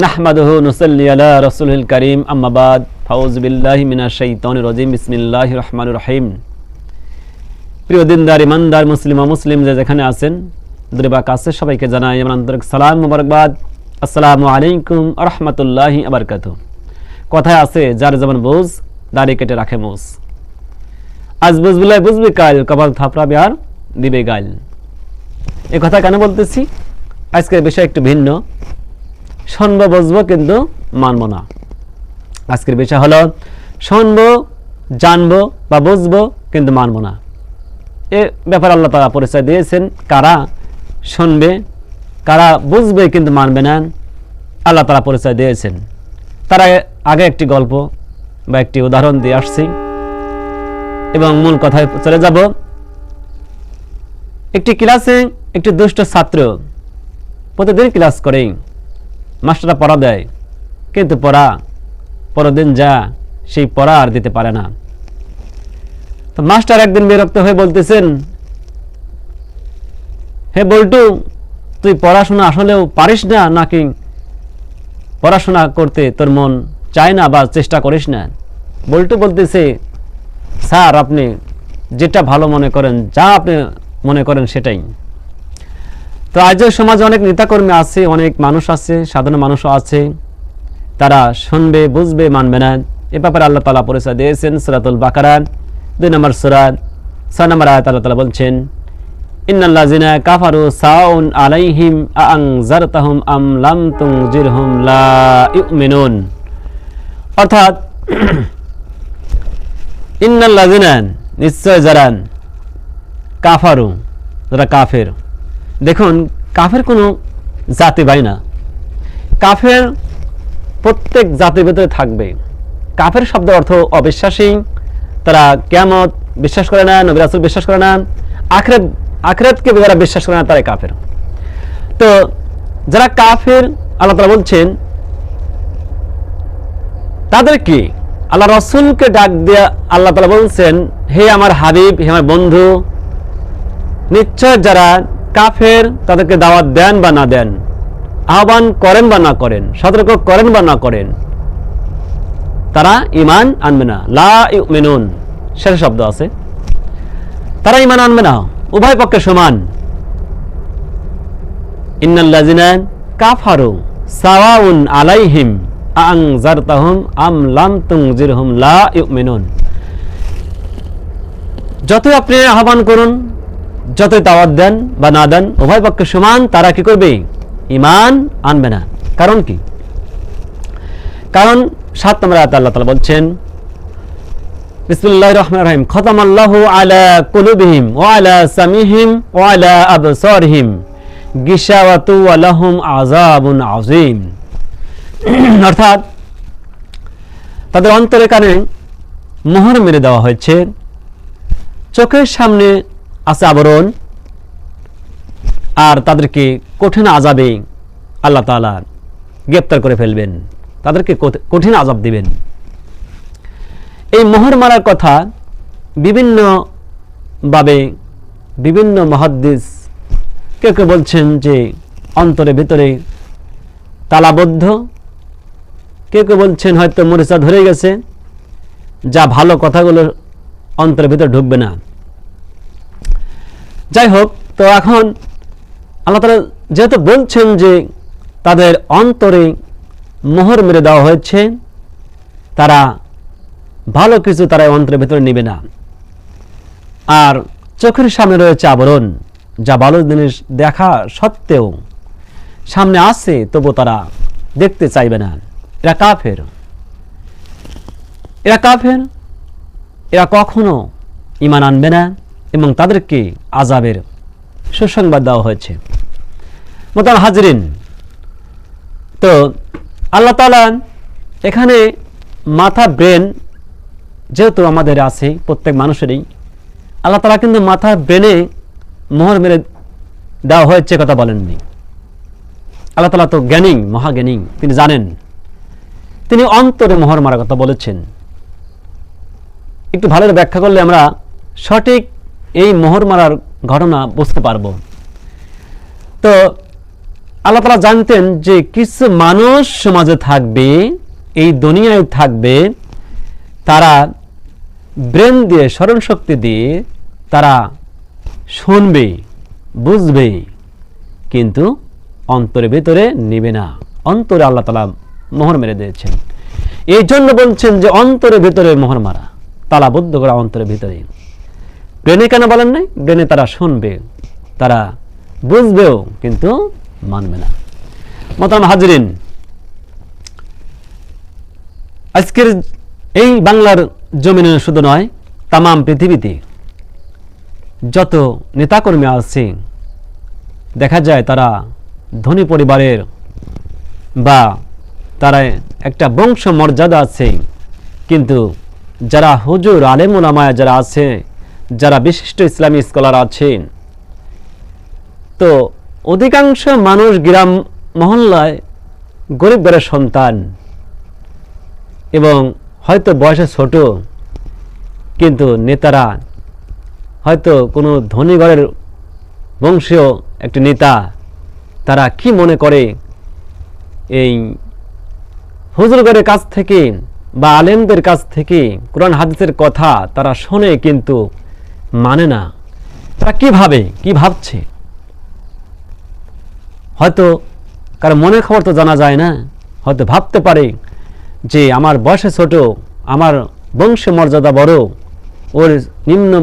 নাহমাদুহু নুসাল্লি আলা রাসূলিল কারীম আম্মা বাদ ফাউযু বিল্লাহি মিনাশ শাইতানির রাজীম বিসমিল্লাহির রহমানির রহিম। প্রিয় দিনদার ইমানদার মুসলিম ও মুসলিম যে যেখানে আছেন দূরে বা কাছে সবাইকে জানাই আমার আন্তরিক সালাম মোবারকবাদ। আসসালামু আলাইকুম ওয়া রাহমাতুল্লাহি ওয়া বারাকাতুহু। কথায় আছে যার যেমন বুঝ দাড়ি কেটে রাখে মোষ। আজ বুঝবিলাই বুঝবি কাল, কপাল থাপড়াবে আর দিবে গাল। এই কথা কেন বলতেছি? আজকের বিষয় একটু ভিন্ন। শুনবো বুঝবো কিন্তু মানবো না। আজকের বিষয় হলো শুনবো জানবো বা বুঝবো কিন্তু মানবো না। এ ব্যাপারে আল্লাহ তাআলা পরিচয় দিয়েছেন কারা শুনবে, কারা বুঝবে কিন্তু মানবে না, আল্লাহ তাআলা পরিচয় দিয়েছেন। তার আগে একটি গল্প বা একটি উদাহরণ দিয়ে আসছি এবং মূল কথায় চলে যাব। একটি ক্লাসে একটি দুষ্ট ছাত্র প্রতিদিন ক্লাস করে, মাস্টাররা পড়া দেয় কিন্তু পরদিন যা সেই পড়া আর দিতে পারে না। তো মাস্টার একদিন বিরক্ত হয়ে বলতেছেন, হে বল্টু, তুই পড়াশোনা আসলেও পারিস না নাকি পড়াশোনা করতে তোর মন চায় না বা চেষ্টা করিস না? বল্টু বলতেছে, স্যার আপনি যেটা ভালো মনে করেন, যা আপনি মনে করেন সেটাই। তো আজও সমাজে অনেক নেতাকর্মী আছে, অনেক মানুষ আছে, সাধারণ মানুষও আছে, তারা শুনবে বুঝবে মানবে না। এ ব্যাপারে আল্লাহ তাআলা পরিচয় দিয়েছেন সূরাতুল বাকারা 2 নম্বর সূরা 6 নম্বর আয়াত। আল্লাহ তাআলা বলছেন, ইন্নাল্লাযিনা কাফারু সাউন আলাইহিম আনজারতাহুম আম লাম তুনজিরহুম লা ইউমিনুন। অর্থাৎ ইন্নাল্লাযিনা, নিশ্চয় যারা কাফারু, যারা কাফের। দেখুন, কাফের কোনো জাতি ভাই না। কাফের প্রত্যেক জাতির ভিতরে থাকবে। কাফের শব্দের অর্থ অবিশ্বাসী, তারা কিয়ামত বিশ্বাস করে না, নবী রাসূল বিশ্বাস করে না, আখিরাতকে যারা বিশ্বাস করে না তারাই কাফের। তো যারা কাফের আল্লাহ তাআলা বলছেন তাদের কি আল্লাহ রাসূলকে ডাক দিয়ে আল্লাহ তাআলা বলছেন, হে আমার হাবিব, হে আমার বন্ধু, নিশ্চয় যারা কাফের তাদেরকে দাওয়াত দেন বা না দেন, আহ্বান করেন বা না করেন, সতর্ক করেন বা না করেন, তারা ঈমান আনবে না। লা ইউমিনুন শেষ শব্দ আছে, তারা ঈমান আনবে না, উভয় পক্ষে সমান। ইন্নাল্লাযিনা কাফারু সাওয়াউন আলাইহিম আনজারতাহুম আম লাম তুনজিরহুম লা ইউমিনুন। যতই আপনি আহ্বান করুন, যতই দাওয়াত দেন বা না দেন, উভয় পক্ষে সমান, তারা কি করবে? ঈমান আনবে না। কারণ কি? কারণ 7 নম্বর আয়াতে আল্লাহ তাআলা বলছেন, বিসমিল্লাহির রহমানির রহিম, খতামাল্লাহু আলা কুলুবিহিম ওয়া আলা সামিহিম ওয়া আলা আবসারিহিম গিশাওয়াতু ওয়া লাহুম আযাবুন আযীম। অর্থাৎ তাদের অন্তরে কানে মোহর মেরে দেওয়া হয়েছে, চোখের সামনে আছে আবরণ, আর তাদেরকে কঠিন আযাবে আল্লাহ তাআলা গ্রেফতার করে ফেলবেন, তাদেরকে কঠিন আযাব দিবেন। এই মোহর মারার কথা বিভিন্নভাবে বিভিন্ন মুহাদ্দিস কেউ কেউ বলছেন যে অন্তরের ভিতরে তালাবদ্ধ, কেউ কেউ বলছেন হয়তো মরিচা ধরে গেছে, যা ভালো কথাগুলো অন্তরের ভিতরে ঢুকবে না। যাই হোক, তো এখন আল্লাহ তাআলা যেহেতু বলছেন যে তাদের অন্তরে মোহর মেরে দেওয়া হয়েছে, তারা ভালো কিছু তারা অন্তরের ভিতরে নেবে না, আর চোখের সামনে রয়েছে আবরণ, যা ভালো জিনিস দেখা সত্ত্বেও সামনে আছে তবু তারা দেখতে চাইবে না। এরা কাফের, এরা কাফের, এরা কখনো ঈমান আনবে না এবং তাদেরকে আযাবের সুসংবাদ দেওয়া হয়েছে। মোহতারাম হাজরিন, তো আল্লাহ তাআলা এখানে মাথা ব্রেন যেহেতু আমাদের আছে, প্রত্যেক মানুষেরই, আল্লাহ তাআলা কিন্তু মাথা ব্রেনে মোহর মেরে দেওয়া হয়েছে কথা বলেননি। আল্লাহ তাআলা তো জ্ঞানী, মহাজ্ঞানী, তিনি জানেন, তিনি অন্তরে মোহর মারার কথা বলেছেন। একটু ভালো ব্যাখ্যা করলে আমরা সঠিক এই মোহর মারার ঘটনা বুঝতে পারবো। তো আল্লাহ তাআলা জানতেন যে কিছু মানুষ সমাজে থাকবে, এই দুনিয়ায় থাকবে, তারা ব্রেন দিয়ে, স্মরণ শক্তি দিয়ে তারা শুনবে, বুঝবে, কিন্তু অন্তরের ভিতরে নেবে না। অন্তরে আল্লাহ তাআলা মোহর মেরে দিয়েছেন। এই জন্য বলছেন যে অন্তরের ভিতরে মোহর মারা, তালাবদ্ধ করা অন্তরের ভিতরে। ব্রেনে কেন বলেন নাই? ব্রেনে তারা শুনবে, তারা বুঝবেও, কিন্তু মানবে না। মোহতারাম হাজিরিন, আজকের এই বাংলার জমিনে শুধু নয়, তামাম পৃথিবীতে যত নেতাকর্মী আছে, দেখা যায় তারা ধনী পরিবারের বা তারা একটা বংশ মর্যাদা আছে, কিন্তু যারা হুজুর আলেম উলামা যারা আছে, যারা বিশিষ্ট ইসলামী স্কলার আছেন, তো অধিকাংশ মানুষ গ্রাম মহল্লায় গরিব ঘরের সন্তান এবং হয়তো বয়সে ছোট, কিন্তু নেতারা হয়তো কোনো ধনী ঘরের বংশীয় একটি নেতা। তারা কি মনে করে, এই হুজুরগণের কাছ থেকে বা আলেমদের কাছ থেকে কোরআন হাদিসের কথা তারা শোনে, কিন্তু মানে না। তারা কি ভাবে, কি ভাবছে, হয়তো কারো মনের খবর তো জানা যায় না। হয়তো ভাবতে পারে যে আমার বয়সে ছোট, আমার বংশ মর্যাদা বড়, ওর নিম্ন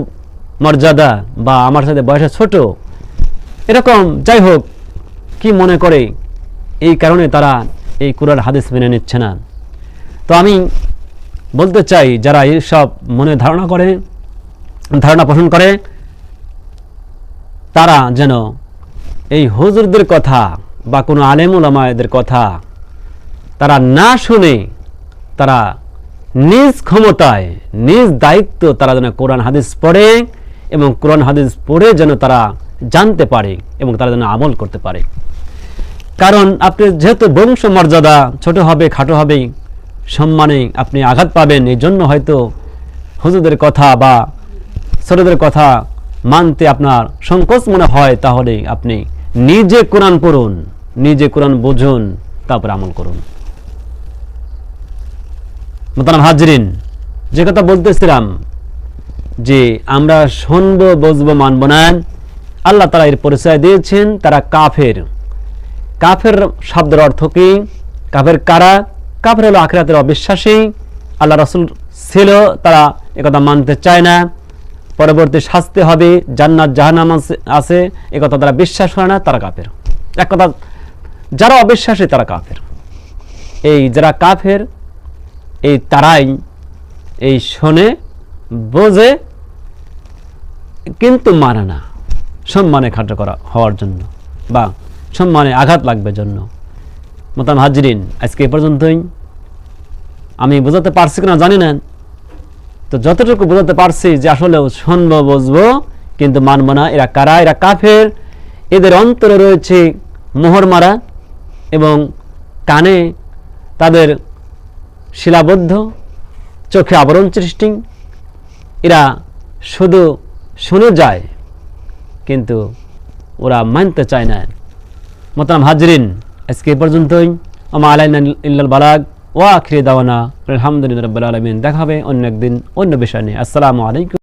মর্যাদা, বা আমার সাথে বয়সে ছোট, এরকম যাই হোক কি মনে করে, এই কারণে তারা এই কুরআন হাদিস মেনে নিচ্ছে না। তো আমি বলতে চাই, যারা এইসব মনে ধারণা পোষণ করে, তারা যেন এই হুজুরদের কথা বা কোনো আলেম উলামাদের কথা তারা না শুনে, তারা নিজ ক্ষমতায়, নিজ দায়িত্ব তারা যেন কোরআন হাদিস পড়ে, এবং কোরআন হাদিস পড়ে যেন তারা জানতে পারে এবং তারা যেন আমল করতে পারে। কারণ আপনি যেহেতু বংশ মর্যাদা ছোট হবে, খাটো হবে, সম্মানে আপনি আঘাত পাবেন, এই জন্য হয়তো হুজুরদের কথা বা ছোটদের কথা মানতে আপনার সংকোচ মনে হয়। তাহলে আপনি নিজে কোরআন পড়ুন, নিজে কোরআন বুঝুন, তারপর আমল করুন। মোহতারাম হাজরিন, যে কথা বলতেছিলাম যে আমরা শুনবো, বুঝবো, মানব না, আল্লাহ তাআলা এর পরিচয় দিয়েছেন তারা কাফের। কাফের শব্দের অর্থ কি? কাফের কারা? কাফের হলো আখিরাতের অবিশ্বাসী। আল্লাহ রাসূল ছিল, তারা একথা মানতে চায় না, পরবর্তী শাস্তি হবে, জান্নাত জাহান্নাম আছে, একথা তারা বিশ্বাস করে না, তারা কাফের। এক কথা, যারা অবিশ্বাসী তারা কাফের। এই যারা কাফের, এই তারাই এই শোনে, বোঝে, কিন্তু মানে না, সম্মানে খাটো করা হওয়ার জন্য বা সম্মানে আঘাত লাগবে জন্য। মোহতারাম হাজরিন, আজকে এ পর্যন্তই। আমি বোঝাতে পারছি কিনা জানি না, তো যতটুকু বোঝাতে পারছি যে আসলে শুনবো, বুঝবো, কিন্তু মানব না। এরা কারা? এরা কাফের। এদের অন্তরে রয়েছে মোহর মারা এবং কানে তাদের শিলাবদ্ধ, চোখে আবরণ সৃষ্টি। এরা শুধু শুনে যায়, কিন্তু ওরা মানতে চায় না। মোহতারাম হাজরিন, আজকে এ পর্যন্তই। ওমা আলাইনা ইল্লাল বালাগ ওয়া আখিরি দাওয়ানা আলহামদুলিল্লাহি রাব্বিল আলামিন। দেখা হবে অন্য একদিন অন্য বিষয় নিয়ে। আসসালামু আলাইকুম।